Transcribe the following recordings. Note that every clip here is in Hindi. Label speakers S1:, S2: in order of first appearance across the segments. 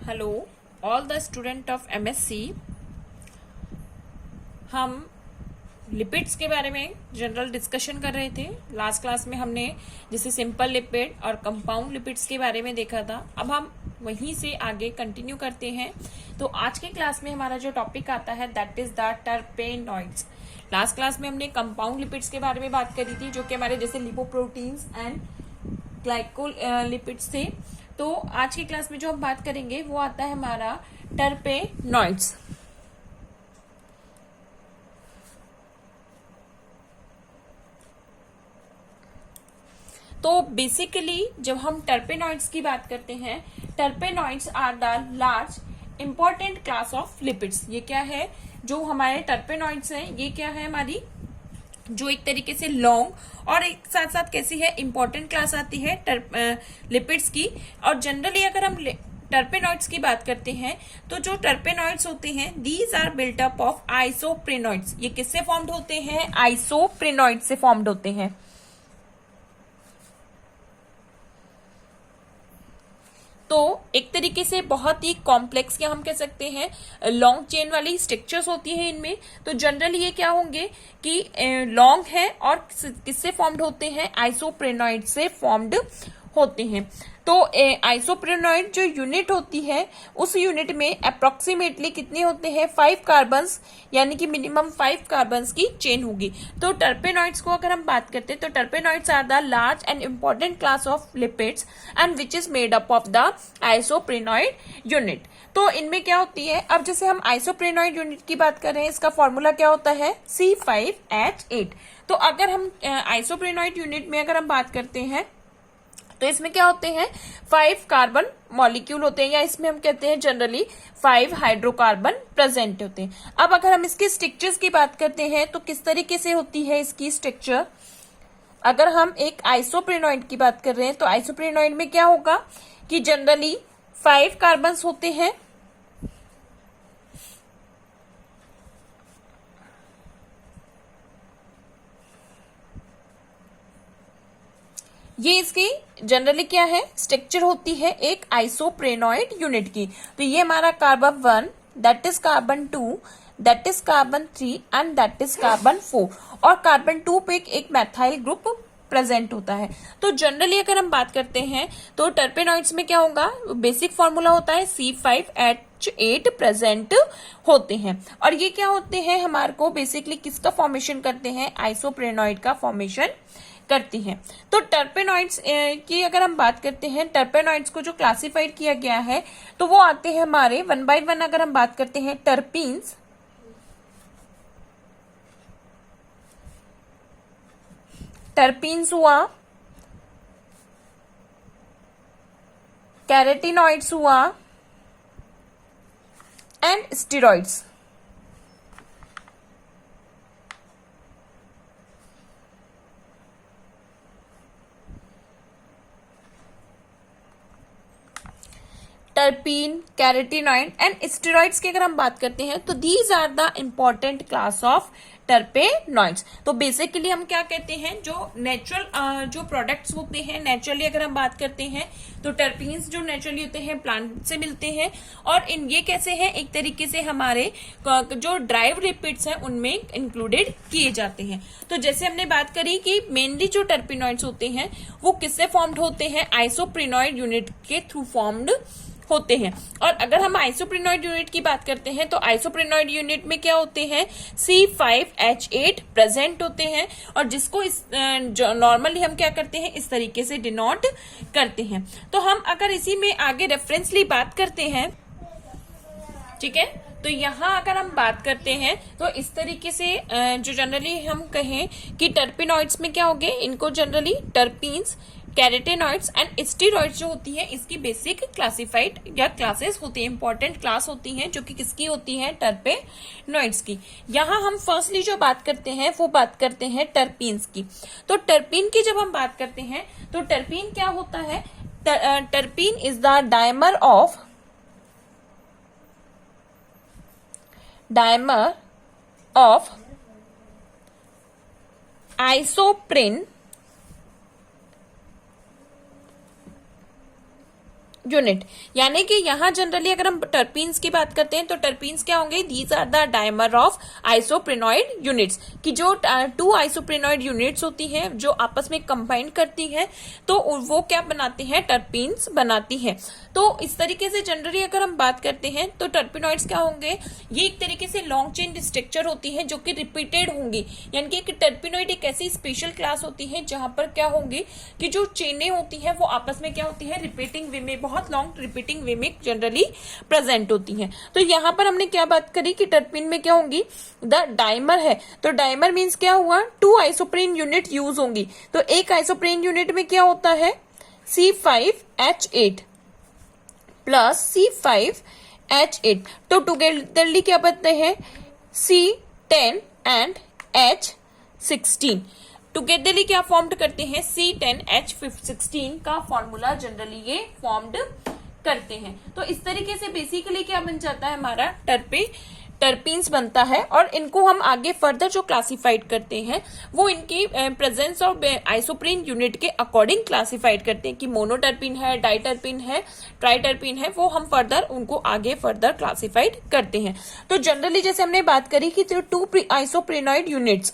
S1: Hello all the student of MSc. हम लिपिड्स के बारे में जनरल डिस्कशन कर रहे थे। लास्ट क्लास में हमने जैसे सिंपल लिपिड और कंपाउंड लिपिड्स के बारे में देखा था। अब हम वहीं से आगे कंटिन्यू करते हैं। तो आज के क्लास में हमारा जो टॉपिक आता है that is the टर्पेनॉइड्स। Last class में हमने कंपाउंड लिपिड्स के बारे में बात करी थी, जो कि हमारे जैसे लिपोप्रोटीन्स एंड ग्लाइकोलिपिड्स थे। तो आज की क्लास में जो हम बात करेंगे वो आता है हमारा टर्पेनॉइड्स। तो बेसिकली जब हम टर्पेनॉइड्स की बात करते हैं, terpenoids are the large important class of lipids. ये क्या है जो हमारे टर्पेनॉइड्स हैं, ये क्या है हमारी जो एक तरीके से लॉन्ग और एक साथ साथ कैसी है इंपॉर्टेंट क्लास आती है लिपिड्स की। और जनरली अगर हम टर्पेनॉइड्स की बात करते हैं तो जो टर्पेनॉइड्स होते हैं these are built up of isoprenoids. ये किससे फॉर्म्ड होते हैं? आइसोप्रेनॉइड्स से फॉर्म्ड होते हैं। तो एक तरीके से बहुत ही कॉम्प्लेक्स या हम कह सकते हैं लॉन्ग चेन वाली स्ट्रक्चर्स होती है इनमें। तो जनरली ये क्या होंगे कि लॉन्ग है और किससे फॉर्म्ड होते हैं? आइसोप्रेनॉइड से फॉर्म्ड होते हैं। तो आइसोप्रेनॉइड जो यूनिट होती है उस यूनिट में अप्रोक्सीमेटली कितने होते हैं? 5 कार्बन्स, यानी कि मिनिमम 5 कार्बन्स की चेन होगी। तो टर्पेनॉइड्स को अगर हम बात करते हैं तो terpenoids are the large and important class of lipids and which is made up of the isoprenoid unit. तो इनमें क्या होती है, अब जैसे हम आइसोप्रेनॉइड यूनिट की बात कर रहे हैं, इसका फॉर्मूला क्या होता है? C5H8। तो अगर हम आइसोप्रेनॉइड यूनिट में अगर हम बात करते हैं तो इसमें क्या होते हैं? 5 कार्बन मॉलिक्यूल होते हैं, या इसमें हम कहते हैं जनरली 5 हाइड्रोकार्बन प्रेजेंट होते हैं। अब अगर हम इसके स्ट्रक्चर्स की बात करते हैं तो किस तरीके से होती है इसकी स्ट्रक्चर? अगर हम एक आइसोप्रेनॉइड की बात कर रहे हैं तो आइसोप्रेनॉइड में क्या होगा कि जनरली 5 कार्बन होते हैं, ये इसकी जनरली क्या है स्ट्रक्चर होती है एक आइसोप्रेनॉइड यूनिट की। तो ये हमारा carbon 1, that is carbon 2, that is carbon 3 and that is carbon 4। और कार्बन 2 पे एक मैथाइल ग्रुप प्रेजेंट होता है। तो जनरली अगर हम बात करते हैं तो टर्पेनॉइड्स में क्या होगा? बेसिक फॉर्मूला होता है C5H8 प्रेजेंट होते हैं। और ये क्या होते हैं हमारे को बेसिकली किसका फॉर्मेशन करते हैं? आइसोप्रेनॉइड का फॉर्मेशन करती हैं। तो टर्पेनॉइड्स की अगर हम बात करते हैं, टर्पेनॉइड्स को जो क्लासिफाइड किया गया है तो वो आते हैं हमारे 1 by 1। अगर हम बात करते हैं टर्पीन्स, हुआ, कैरेटिनॉइड्स हुआ and steroids. Terpene, carotenoid and steroids की अगर हम बात करते हैं तो these are the important class of terpenoids. तो बेसिकली हम क्या कहते हैं, जो नेचुरल जो प्रोडक्ट्स होते हैं नेचुरली अगर हम बात करते हैं तो टर्पीन्स जो नेचुरली होते हैं प्लांट से मिलते हैं। और इन ये कैसे हैं? एक तरीके से हमारे जो ड्राइव लिपिड्स हैं उनमें इंक्लूडेड किए जाते हैं। तो जैसे हमने बात करी कि मेनली जो टर्पेनॉइड्स होते हैं वो किससे फॉर्म्ड होते हैं? आइसोप्रेनॉइड यूनिट के थ्रू फॉर्म्ड होते हैं। और अगर हम आइसोप्रेनॉइड यूनिट की बात करते हैं तो आइसोप्रेनॉइड यूनिट में क्या होते हैं? C5H8 प्रेजेंट होते हैं। और जिसको इस नॉर्मली हम क्या करते हैं इस तरीके से डिनोट करते हैं। तो हम अगर इसी में आगे रेफरेंसली बात करते हैं, ठीक है, तो यहाँ अगर हम बात करते हैं तो इस तरीके से जो जनरली हम कहें कि टर्पेनॉइड्स में क्या होंगे, इनको जनरली टर्पीन्स, कैरेटेनॉइड्स एंड स्टेरॉइड्स जो होती है इसकी बेसिक क्लासिफाइड या क्लासेस होती है, इंपॉर्टेंट क्लास होती हैं जो कि किसकी होती है? टर्पेनॉइड्स की। यहाँ हम फर्स्टली जो बात करते हैं वो बात करते हैं टर्पीन्स की। तो टर्पीन की जब हम बात करते हैं तो टर्पीन क्या होता है? Terpene is the dimer of isoprene unit. यानी कि यहाँ जनरली अगर हम टर्पीन्स की बात करते हैं तो टर्पीन्स क्या होंगे, these are the dimer of isoprenoid units, कि जो 2 आइसोप्रेनॉइड यूनिट्स होती हैं जो आपस में कंबाइन करती हैं तो वो क्या बनाती हैं, टर्पीन्स बनाती हैं। तो इस तरीके से जनरली अगर हम बात करते हैं तो टर्पिनॉइड्स क्या होंगे, ये एक तरीके से लॉन्ग चेन स्ट्रक्चर होती है जो कि रिपीटेड होंगी। यानी कि एक टर्पिनॉइड एक ऐसी स्पेशल क्लास होती है जहां पर क्या होंगी कि जो चेनें होती है वो आपस में क्या होती है, रिपीटिंग वे में, बहुत लॉन्ग रिपीटिंग वे में जनरली प्रेजेंट होती है। तो यहाँ पर हमने क्या बात करी कि टर्पिन में क्या होंगी, द डाइमर है। तो डाइमर मीन्स क्या हुआ, 2 आइसोप्रेन यूनिट यूज होंगी। तो एक आइसोप्रेन यूनिट में क्या होता है, C5H8 प्लस C5H8। तो टुगेदरली क्या बनते हैं, C10 एंड H16। टुगेदरली क्या फॉर्म्ड करते हैं, C10H16 का फॉर्मूला जनरली ये फॉर्म्ड करते हैं। तो इस तरीके से बेसिकली क्या बन जाता है, हमारा टर्पीन्स बनता है। और इनको हम आगे फर्दर जो क्लासिफाइड करते हैं वो इनकी प्रेजेंस ऑफ आइसोप्रीन यूनिट के अकॉर्डिंग क्लासिफाइड करते हैं कि मोनोटर्पिन है, डाइटर्पिन है, ट्राइटर्पिन है, वो हम फर्दर उनको आगे फर्दर क्लासिफाइड करते हैं। तो जनरली जैसे हमने बात करी कि 2 आइसोप्रेनॉइड यूनिट्स,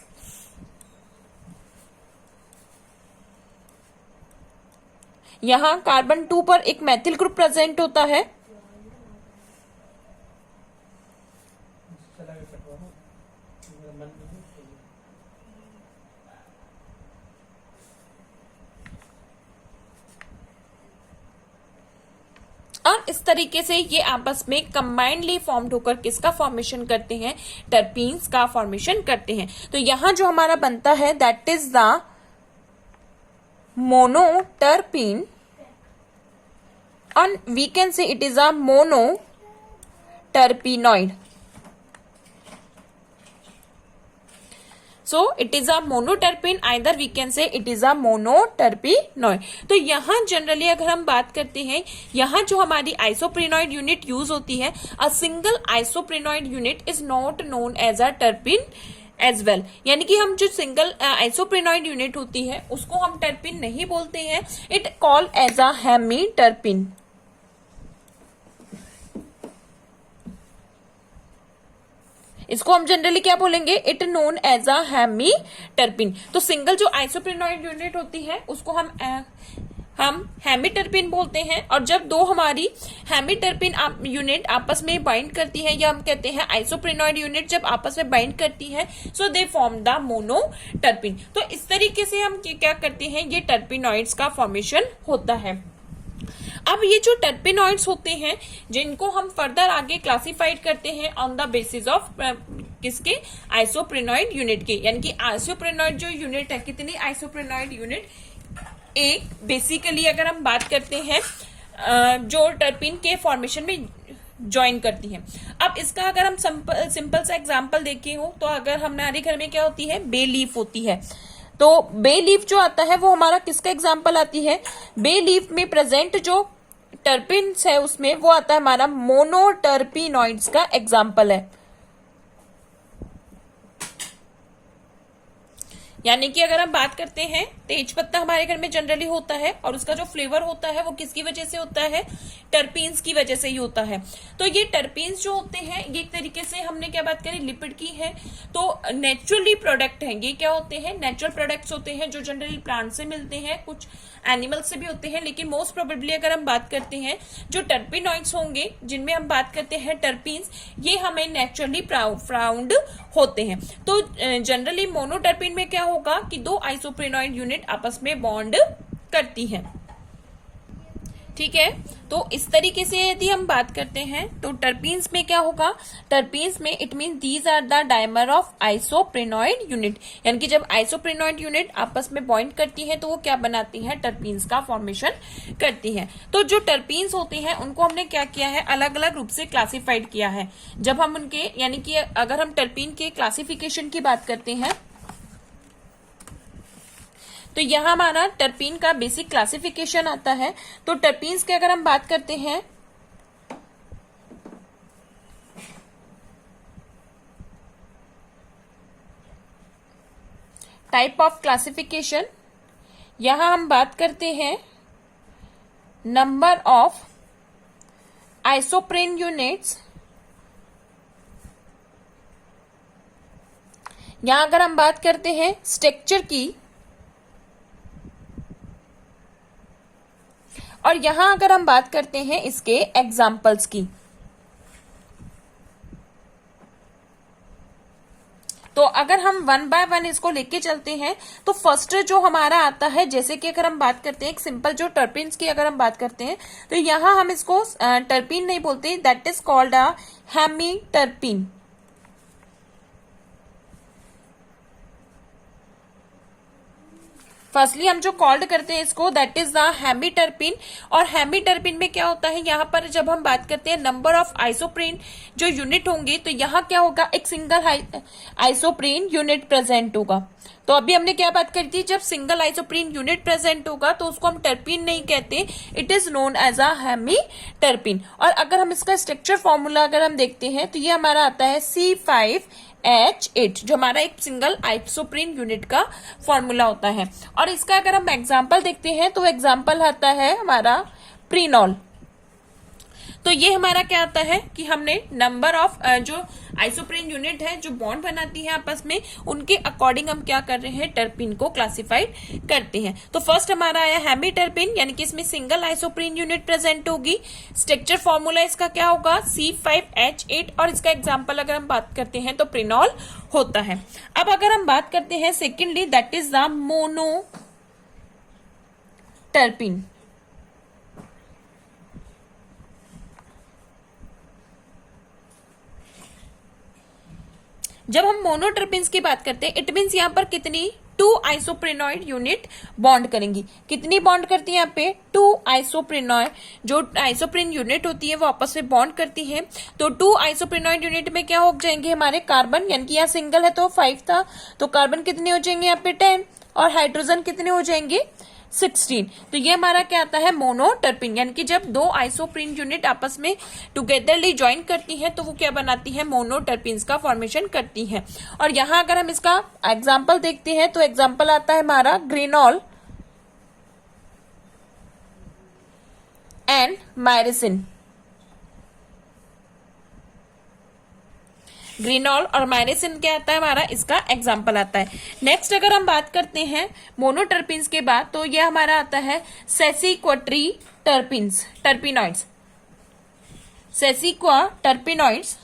S1: यहां कार्बन 2 पर एक मैथिल ग्रुप प्रेजेंट होता है, और इस तरीके से ये आपस में कंबाइंडली फॉर्म्ड होकर किसका फॉर्मेशन करते हैं, टर्पीन्स का फॉर्मेशन करते हैं। तो यहां जो हमारा बनता है that is the monoterpene, and we can say it is a monoterpenoid. So it is a monoterpene, either we can say it is a monoterpenoid. तो यहाँ जनरली अगर हम बात करते हैं, यहाँ जो हमारी आइसोप्रेनॉइड यूनिट यूज होती है, a single isoprenoid unit is not known as a terpene as well. यानी कि हम जो सिंगल आइसोप्रेनॉइड यूनिट होती है उसको हम टर्पिन नहीं बोलते हैं, इट कॉल्ड एज अ हेमीटर्पिन। इसको हम जनरली क्या बोलेंगे, इट नोन एज अ हेमीटर्पिन। तो सिंगल जो आइसोप्रेनॉइड यूनिट होती है उसको हम हेमीटर्पिन बोलते हैं। और जब दो हमारी हेमीटर्पिन यूनिट आपस में बाइंड करती है, या हम कहते हैं आइसोप्रेनॉइड यूनिट जब आपस में बाइंड करती है, सो दे फॉर्म द मोनोटर्पिन। तो इस तरीके से हम क्या करते हैं, ये टर्पिनॉइड्स का फॉर्मेशन होता है। अब ये जो टर्पिनॉइड्स होते हैं जिनको हम फर्दर आगे क्लासिफाइड करते हैं ऑन द बेसिस ऑफ किसके, आइसोप्रेनॉइड यूनिट के। यानी कि आइसोप्रेनॉइड जो यूनिट है, कितनी आइसोप्रेनॉइड यूनिट, एक। बेसिकली अगर हम बात करते हैं जो टर्पिन के फॉर्मेशन में ज्वाइन करती है। अब इसका अगर हम सिंपल सा एग्जांपल देखे हो तो अगर हमारे घर में क्या होती है, बे लीफ होती है। तो बे लीफ जो आता है वो हमारा किसका एग्जांपल आती है, बे लीफ में प्रेजेंट जो टर्पिन्स है उसमें वो आता है हमारा मोनोटर्पिनॉइड्स का एग्जांपल है। यानी कि अगर हम बात करते हैं, तेज पत्ता हमारे घर में जनरली होता है और उसका जो फ्लेवर होता है वो किसकी वजह से होता है, टर्पीन्स की वजह से ही होता है। तो ये टर्पीन्स जो होते हैं ये एक तरीके से, हमने क्या बात करी, लिपिड की है, तो नेचुरली प्रोडक्ट है। ये क्या होते हैं, नेचुरल प्रोडक्ट्स होते हैं जो जनरली प्लांट से मिलते हैं, कुछ एनिमल से भी होते हैं, लेकिन मोस्ट प्रोबेबली अगर हम बात करते हैं जो टर्पिनॉइड्स होंगे जिनमें हम बात करते हैं टर्पीन्स, ये हमें नेचुरली फाउंड होते हैं। तो जनरली मोनोटर्पिन में क्या होगा कि 2 आइसोप्रेनॉइड यूनिट आपस में बॉन्ड करती है। ठीक है, तो इस तरीके से यदि हम बात करते हैं तो टर्पीन्स में क्या होगा, टर्पीन्स में it mean these are the dimer of isoprenoid unit. यानी कि जब आइसोप्रेनॉइड यूनिट आपस में बॉन्ड करती है तो वो क्या बनाती है, टर्पीन्स का फॉर्मेशन करती है। तो जो टर्पीन्स होते हैं उनको हमने क्या किया है, अलग अलग रूप से क्लासिफाइड किया है। जब हम उनके, यानी कि अगर हम टर्पीन के क्लासिफिकेशन की बात करते हैं तो यहां हमारा टर्पीन का बेसिक क्लासिफिकेशन आता है। तो टर्पीन्स की अगर हम बात करते हैं, टाइप ऑफ क्लासिफिकेशन, यहां हम बात करते हैं नंबर ऑफ आइसोप्रीन यूनिट्स, यहां अगर हम बात करते हैं स्ट्रक्चर की, और यहां अगर हम बात करते हैं इसके एग्जाम्पल्स की, तो अगर हम वन बाय वन इसको लेके चलते हैं तो फर्स्ट जो हमारा आता है, जैसे कि अगर हम बात करते हैं एक सिंपल जो टर्पिन्स की अगर हम बात करते हैं तो यहां हम इसको टर्पिन नहीं बोलते, that is called a hemiterpene. Firstly हम जो कॉल्ड करते हैं इसको दैट इज द हेमीटर्पिन। और हेमीटर्पिन में क्या होता है, यहाँ पर जब हम बात करते हैं नंबर ऑफ आइसोप्रीन जो यूनिट होंगे तो यहाँ क्या होगा, एक सिंगल आइसोप्रीन यूनिट प्रेजेंट होगा। तो अभी हमने क्या बात करी थी, जब सिंगल आइसोप्रीन यूनिट प्रेजेंट होगा तो उसको हम टर्पिन नहीं कहते, it is known as a hemiterpene. और अगर हम इसका स्ट्रक्चर फॉर्मूला अगर हम देखते हैं तो ये हमारा आता है C5H8 जो हमारा एक सिंगल आइसोप्रीन यूनिट का फॉर्मूला होता है। और इसका अगर हम एग्जांपल देखते हैं तो एग्जांपल आता है हमारा प्रीनॉल। तो ये हमारा क्या आता है कि हमने नंबर ऑफ जो आइसोप्रीन यूनिट है जो बॉन्ड बनाती है आपस में, उनके अकॉर्डिंग हम क्या कर रहे हैं, टर्पिन को क्लासिफाइड करते हैं। तो फर्स्ट हमारा आया हेमीटर्पिन, यानी कि इसमें सिंगल आइसोप्रीन यूनिट प्रेजेंट होगी। स्ट्रक्चर फॉर्मूला इसका क्या होगा, C5H8, और इसका एग्जाम्पल अगर हम बात करते हैं तो प्रिनॉल होता है। अब अगर हम बात करते हैं secondly, that is the monoterpene. जब हम मोनोटर्पिन्स की बात करते हैं, इट मीन्स यहाँ पर कितनी 2 आइसोप्रेनॉइड यूनिट बॉन्ड करेंगी। कितनी बॉन्ड करती है यहाँ पे, 2 आइसोप्रेनॉइड जो आइसोप्रीन यूनिट होती है वो आपस में बॉन्ड करती है। तो 2 आइसोप्रेनॉइड यूनिट में क्या हो जाएंगे हमारे कार्बन, यानी कि यहाँ सिंगल है तो 5 था, तो कार्बन कितने हो जाएंगे यहाँ पे 10, और हाइड्रोजन कितने हो जाएंगे 16। तो ये हमारा क्या आता है, मोनोटर्पिन। यानी कि जब 2 आइसोप्रीन यूनिट आपस में टुगेदरली ज्वाइन करती हैं तो वो क्या बनाती है, मोनोटर्पिन्स का फॉर्मेशन करती हैं। और यहां अगर हम इसका एग्जांपल देखते हैं तो एग्जांपल आता है हमारा ग्रेनॉल एंड मायरेसिन। ग्रीनॉल और मायरेसिन क्या आता है हमारा, इसका एग्जाम्पल आता है। नेक्स्ट अगर हम बात करते हैं मोनोटर्पिन्स के बाद, तो ये हमारा आता है सेसिक्वाट्री टर्पिन्स, टर्पिनॉइड्स, सेसिक्वा टर्पिनॉइड्स।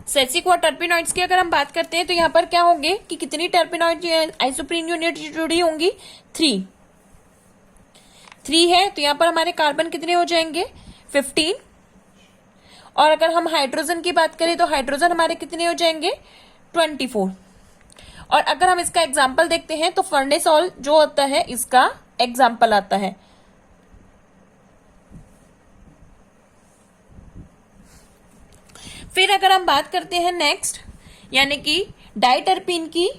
S1: सेसिक्वा टर्पिनॉइड्स की अगर हम बात करते हैं तो यहाँ पर क्या होंगे कि कितनी टर्पिनॉइड आइसोप्रीन यूनिट जुड़ी होंगी, 3 है। तो यहां पर हमारे कार्बन कितने हो जाएंगे 15। और अगर हम हाइड्रोजन की बात करें तो हाइड्रोजन हमारे कितने हो जाएंगे 24। और अगर हम इसका एग्जाम्पल देखते हैं तो फर्नेसॉल जो होता है इसका एग्जाम्पल आता है। फिर अगर हम बात करते हैं नेक्स्ट, यानी कि डाइटर्पिन की,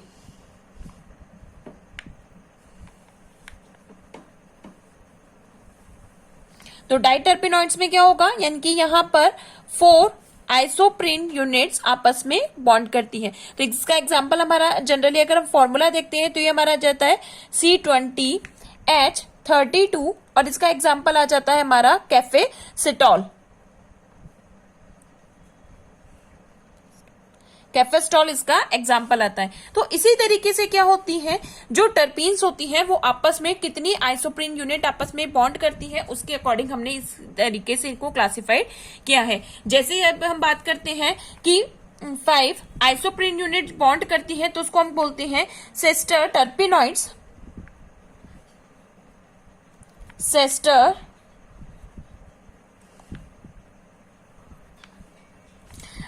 S1: तो डाइटर्पिनॉइड्स में क्या होगा, यानी कि यहां पर 4 आइसोप्रीन यूनिट्स आपस में बॉन्ड करती है। तो इसका एग्जांपल हमारा जनरली अगर हम फॉर्मूला देखते हैं तो ये हमारा जाता है C20H32, और इसका एग्जांपल आ जाता है हमारा कैफेसिटॉल। कैफेस्टॉल इसका एग्जाम्पल आता है। तो इसी तरीके से क्या होती है, जो टर्पीन्स होती हैं वो आपस में कितनी आइसोप्रीन यूनिट आपस में बॉन्ड करती है, उसके अकॉर्डिंग हमने इस तरीके से इनको क्लासिफाइड किया है। जैसे अब हम बात करते हैं कि 5 आइसोप्रीन यूनिट बॉन्ड करती है तो उसको हम बोलते हैं सिस्टर टर्पिनॉइड्स, सिस्टर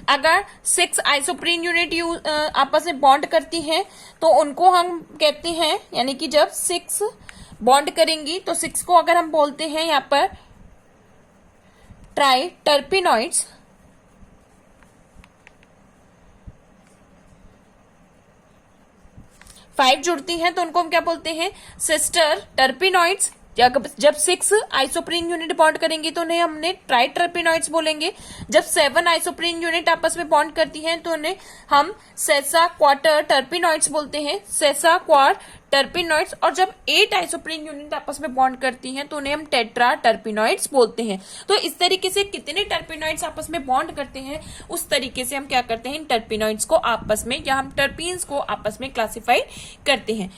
S1: अगर 6 आइसोप्रीन यूनिट आपस में बॉन्ड करती हैं तो उनको हम कहते हैं, यानी कि जब 6 बॉन्ड करेंगी तो 6 को अगर हम बोलते हैं यहाँ पर ट्राई टर्पिनॉइड्स। 5 जुड़ती हैं तो उनको हम क्या बोलते हैं, सिस्टर टर्पिनॉइड्स। जब 6 आइसोप्रीन यूनिट बॉन्ड करेंगे तो उन्हें हमने ट्राई टर्पेनॉइड्स बोलेंगे। जब 7 आइसोप्रीन यूनिट आपस में बॉन्ड करती हैं तो उन्हें हम सेसा क्वार्टर टर्पेनॉइड्स बोलते हैं, सेसा क्वार टर्पेनॉइड्स। और जब 8 आइसोप्रीन यूनिट आपस में बॉन्ड करती हैं तो उन्हें हम टेट्रा टर्पेनॉइड्स बोलते हैं। तो इस तरीके से कितने टर्पेनॉइड्स आपस में बॉन्ड करते हैं उस तरीके से हम क्या करते हैं, इन टर्पेनॉइड्स को आपस में या हम टर्पीन्स को आपस में क्लासिफाई करते हैं।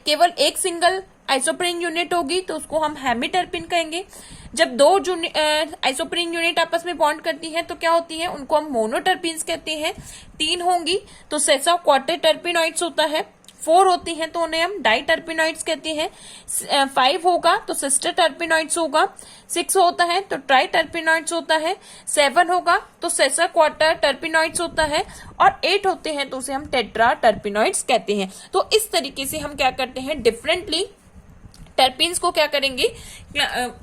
S1: केवल एक सिंगल आइसोप्रीन यूनिट होगी तो उसको हम हेमीटर्पिन कहेंगे। जब 2 आइसोप्रीन यूनिट आपस में बॉन्ड करती हैं तो क्या होती है, उनको हम मोनोटर्पीन्स कहते हैं। 3 होंगी तो सेसा क्वार्टर टर्पेनॉइड्स होता है। 4 होती हैं तो उन्हें हम डाई टर्पेनॉइड्स कहते हैं। 5 होगा तो सिस्टर टर्पेनॉइड्स होगा। 6 होता है तो ट्राई टर्पेनॉइड्स होता है। 7 होगा तो सेसा क्वार्टर टर्पेनॉइड्स होता है। और 8 होते हैं तो उसे हम टेट्रा टर्पेनॉइड्स कहते हैं। तो इस तरीके से हम क्या करते हैं, डिफरेंटली टर्पीन्स को क्या करेंगे,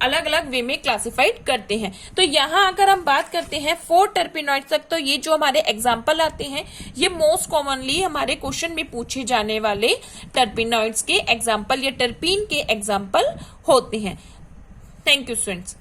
S1: अलग अलग वे में क्लासिफाइड करते हैं। तो यहाँ अगर हम बात करते हैं 4 टर्पेनॉइड्स तक, तो ये जो हमारे एग्जाम्पल आते हैं ये मोस्ट कॉमनली हमारे क्वेश्चन में पूछे जाने वाले टर्पेनॉइड्स के एग्जाम्पल या टर्पीन के एग्जाम्पल होते हैं। Thank you students.